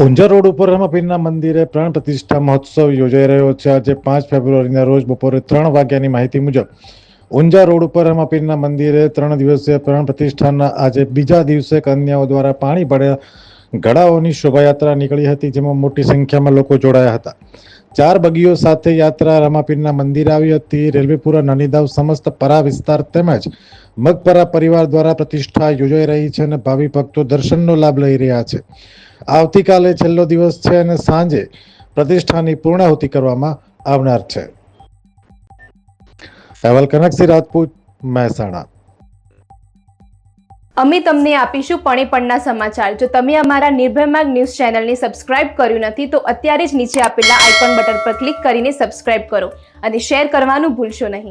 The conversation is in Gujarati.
ઊંઝા રોડ ઉપર રમાપીરના મંદિરે પ્રાણ પ્રતિષ્ઠા મહોત્સવ યોજાઈ રહ્યો છે। આજે 5 ફેબ્રુઆરીના રોજ બપોરે 3 વાગ્યાની માહિતી મુજબ ઊંઝા રોડ ઉપર રમાપીરના મંદિરે 3 દિવસીય પ્રાણ પ્રતિષ્ઠાના આજે બીજા દિવસે કન્યાઓ દ્વારા પાણી ભરેલા ઘડાઓની શોભાયાત્રા નીકળી હતી, જેમાં મોટી સંખ્યામાં લોકો જોડાયા હતા। 4 બગીઓ સાથે યાત્રા રમાપીરના મંદિરે આવી હતી। રેલવેપુરા, નાનીદાવ, સમસ્ત પરા વિસ્તાર તેમજ મગપરા પરિવાર દ્વારા પ્રતિષ્ઠા યોજાઈ રહી છે અને ભાવિ ભક્તો દર્શનનો લાભ લઈ રહ્યા છે। આવતીકાલે છેલ્લો દિવસ છે અને સાંજે પ્રતિષ્ઠાની પૂર્ણાહુતિ કરવામાં આવનાર છે। અહેવાલ કનકસિંહ રાજપૂત, મહેસાણા। અમે તમને આપીશું પળેપળના સમાચાર। જો તમે અમારા નિર્ભય માર્ગ ન્યૂઝ ચેનલને સબસ્ક્રાઇબ કર્યું નથી તો અત્યારે જ નીચે આપેલા આઇકોન બટન પર ક્લિક કરીને સબસ્ક્રાઇબ કરો અને શેર કરવાનું ભૂલશો નહીં।